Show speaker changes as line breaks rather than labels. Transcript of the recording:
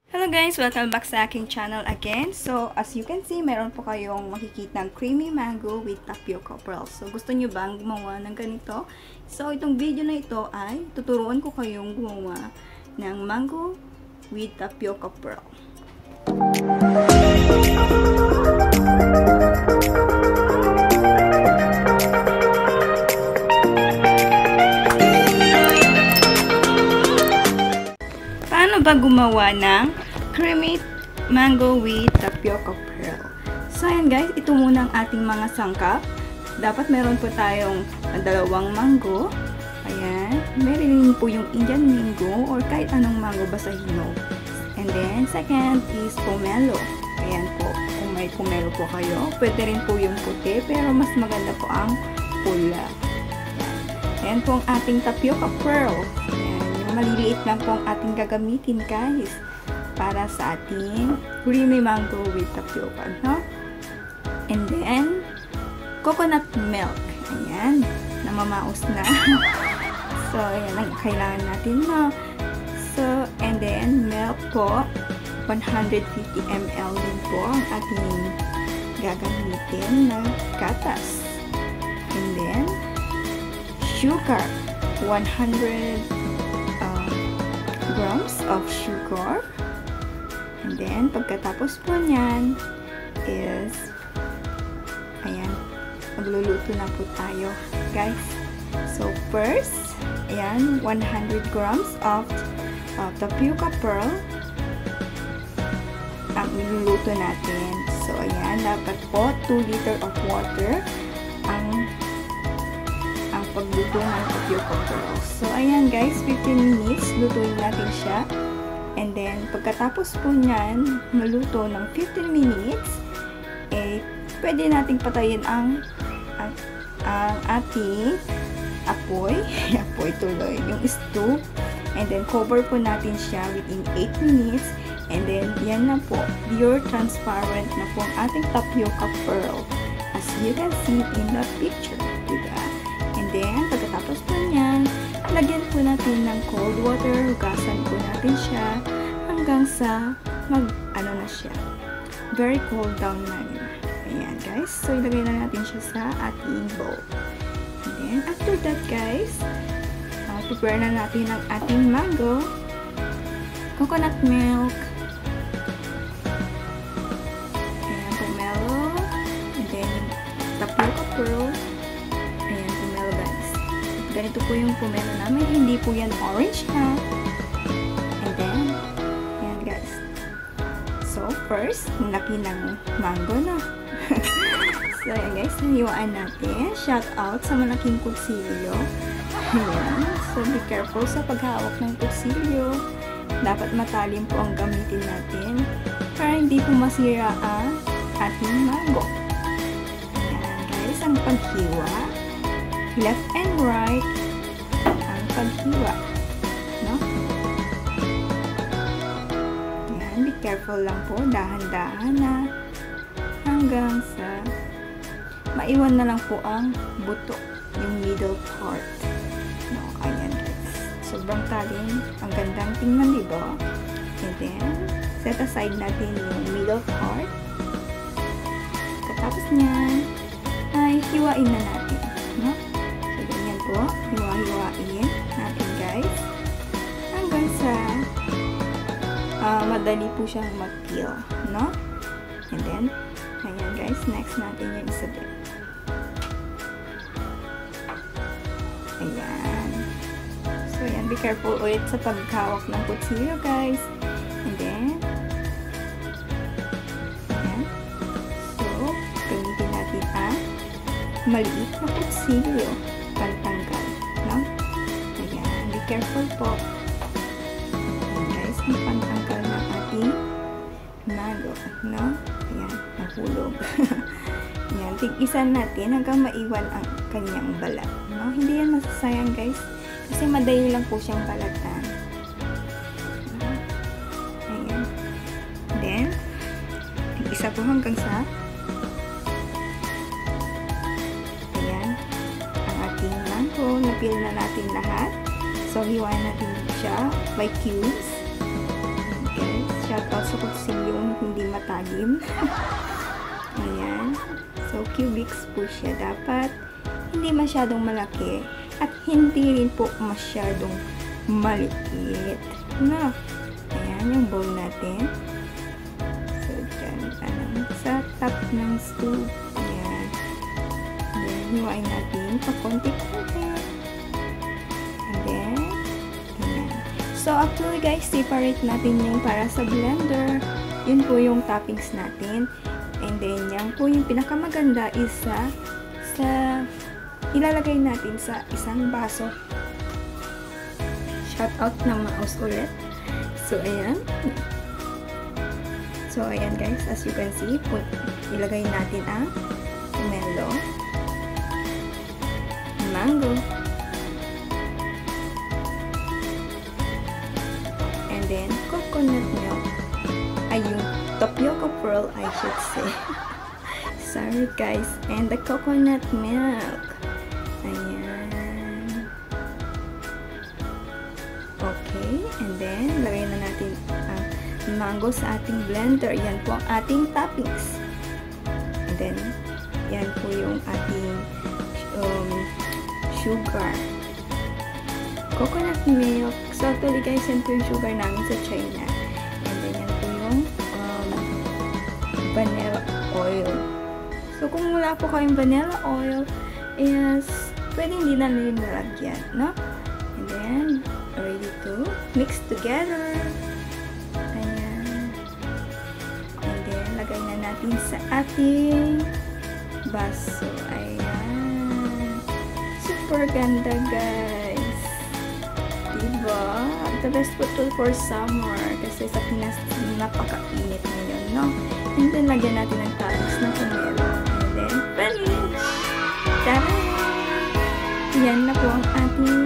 Hello guys! Welcome back sa aking channel again. So, as you can see, meron po kayong makikitang creamy mango with tapioca pearls. So, gusto nyo bang gumawa ng ganito? So, itong video na ito ay tuturuan ko kayong gumawa ng mango with tapioca pearl. Paano ba gumawa ng creamy mango with tapioca pearl? So, ayan guys, ito muna ang ating mga sangkap. Dapat meron po tayong dalawang mango. Ayan. Meron din po yung Indian mango or kahit anong mango basta hinog. And then, second is pomelo. Ayan po. Kung may pomelo po kayo, pwede rin po yung puti, pero mas maganda po ang pula. Ayan po ang ating tapioca pearl. Maliliit lang po ang ating gagamitin guys para sa ating creamy mango with tapioca, no? And then coconut milk. Ayan, namamaos na. So, ayan ang kailangan natin, no? So, and then milk po 150 ml din po ang ating gagamitin na gatas. And then sugar 100 grams of sugar. And then, pagkatapos po niyan is, ayan, magluluto na po tayo, guys. So, first, ayan, 100 grams of tapioca pearl ang iluluto natin. So, ayan, dapat po 2 liter of water ang pagluto ng tapioca pearl. So, ayan guys, 15 minutes, lutuin natin siya. And then, pagkatapos po niyan, maluto ng 15 minutes, eh, pwede nating patayin ang ating apoy, apoy tuloy, yung stove. And then, cover po natin siya within 8 minutes. And then, yan na po, pure transparent na po ang ating tapioca pearl. As you can see in the picture, diba? And then, pagkatapos po niyan, lagyan po natin ng cold water, hugasan po natin siya hanggang sa ano na siya, very cold down na niya. Ayan guys, so ilagay na natin siya sa ating bowl. And then, after that guys, prepare na natin ang ating mango, coconut milk, ayan, pomelo, and then tapioca pearl. Ganito po yung pomelo namin. Hindi po yan orange ha. And then, ayan guys. So, first, laki ng mango na. So, ayan guys, hiniwaan natin. Shout out sa malaking kutsilyo. Ayan. So, be careful sa paghawak ng kutsilyo. Dapat matalim po ang gamitin natin para hindi po masira ang ating mango. Ayan guys, ang paghiwa. Left and right ang paghiwa, no? Ayan, be careful lang po, dahan-dahan na hanggang sa maiwan na lang po ang buto, yung middle part, no? Ayan guys, sobrang talim, ang gandang tingnan, diba? And then, set aside natin yung middle part. Katapos niyan ay hiwain na natin, no? Po, hiwa-hiwain natin guys hanggang sa madali po siyang mag-peel, no? And then, ayan guys, next natin yung isa din. Ayan. So, ayan, be careful ulit sa paghawak ng kutsilyo guys. And then, ayan. So, gamitin natin ang maliit na kutsilyo pantanggal, no? Ayan, be careful po. Ayan guys, ang pantanggal ng ating mango, no? Ayan, nahulog. Ayan, tig-isan natin hanggang maiwan ang kanyang balat, no? Hindi yan masasayang guys, kasi madali lang po siyang balatan. Ayan. Then, tig-isa po hanggang sa na-peel na natin lahat. So, hiwain natin siya by cubes. Okay. Shout lagim. Ayan. So, cubics po siya. Dapat hindi masyadong malaki at hindi rin po masyadong maliit. No? Ayan, yung bowl natin. So, dyan, sa top ng stove. Ayan. Then, hiwain natin pa konti-konti. And then, ayan. So, actually guys, separate natin yung para sa blender. Yun po yung toppings natin. And then, yan po yung pinakamaganda is sa ilalagay natin sa isang baso. Shout out na mouse ulit. So, ayan. So, ayan guys, as you can see, ilagay natin ang pomelo, mango, and then coconut milk. Ay, yung tapioca pearl, I should say. Sorry guys. And the coconut milk. Ayan. Okay. And then, lagay na natin ang mango sa ating blender. Yan po ang ating toppings. And then, yan po yung ating sugar. Coconut milk. So, actually guys, yan po yung sugar namin sa China. And then, yan po yung vanilla oil. So, kung wala po kayong vanilla oil, is pwede hindi na nilagyan, no? And then, ready to mix together. Ayan. And then, lagay na natin sa ating baso. Ayan. Super ganda, guys. Diba? The best po to for summer. Kasi sa Pinas, napaka-init ngayon, no? And then, lagyan natin ng toppings na pomelo. And then, finish! Tara! Yan na po ang ating